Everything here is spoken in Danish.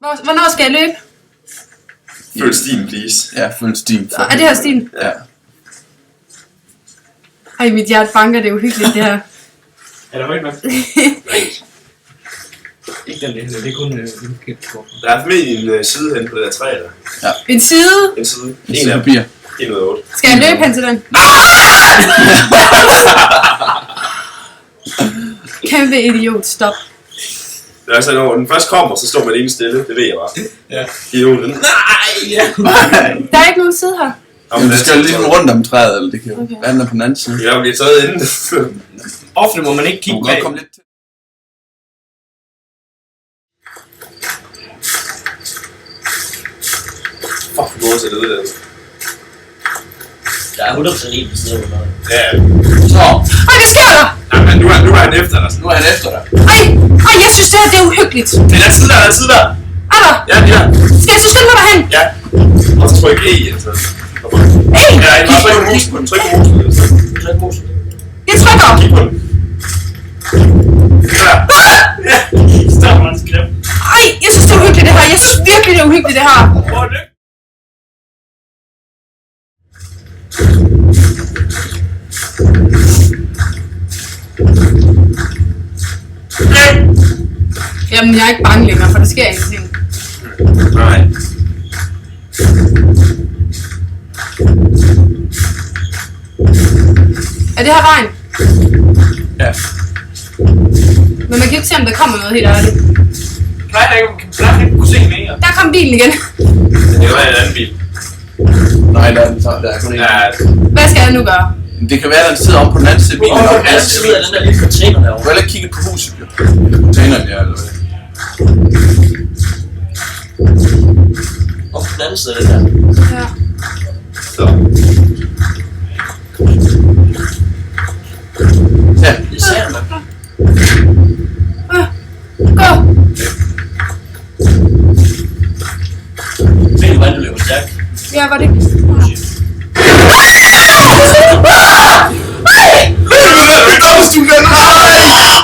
Hvornår skal jeg løbe? Følg stien, please. Ja, følg stien. Er det her stien? Ja. Ej, mit hjerte banker, det er uhyggeligt, det her. Er der højt nok? Ikke den lille, det er kun en kæft. Der er formentlig en side hen på det der træ der. En side? En side. En af papir. 1 ud af 8. Skal jeg løbe hen til den? Kæmpe idiot, stop. Det er altså, når den først kommer, så står man ikke stille. Det ved jeg bare. Ja. Idioten. Der er ikke nogen side her. Jamen, du skal lige rundt om træet, eller det kan jo være, den er på den anden side. Ja, vi er taget inden. Ofte må man ikke Du kigge kan bag. godt komme lidt til. Fuck, for god til det der. Der er 100% en på siden af noget. Ja. Så, Ej, hvad sker der? Nej, men nu er han efter dig. nu er han efter dig. Ej, jeg synes det her, det er uhyggeligt. Det er den side der, den side der. Er der? Ja, ja. Skal jeg så skynde mig derhen? Ja. Og så tryk E, altså. Hey! Ja, bare tryk på musen. Tryk på musen. Altså. Tryk musen. Jeg trykker! Kig på den. Ja. Ja. Stop, man skrev. Ej, jeg synes det er uhyggeligt det her. Jeg synes virkelig det er uhyggeligt det her. Hvor er det? Jamen, jeg er ikke bange længere, for der sker ingenting. Nej. Er det her vejen? Ja. Men man kan ikke se, om der kommer noget helt ærligt. Plejer jeg ikke kunne se mere. Der kom bilen igen. Det kan være en anden bil. Nej, der er kun en. Ja. Hvad skal jeg nu gøre? Det kan være, at den sidder om på den anden side af bilen. Hvorfor kan jeg smide den der lille container Du derovre? kan heller kigge på huset, jo. Eller containeren, ja, eller hvad. Om på den anden side af den der. Ja. Så. Ja. Det ser man. Gå! Ved du, hvordan du løber stærkt? Ja, var det? Dobbeltstuen, nej!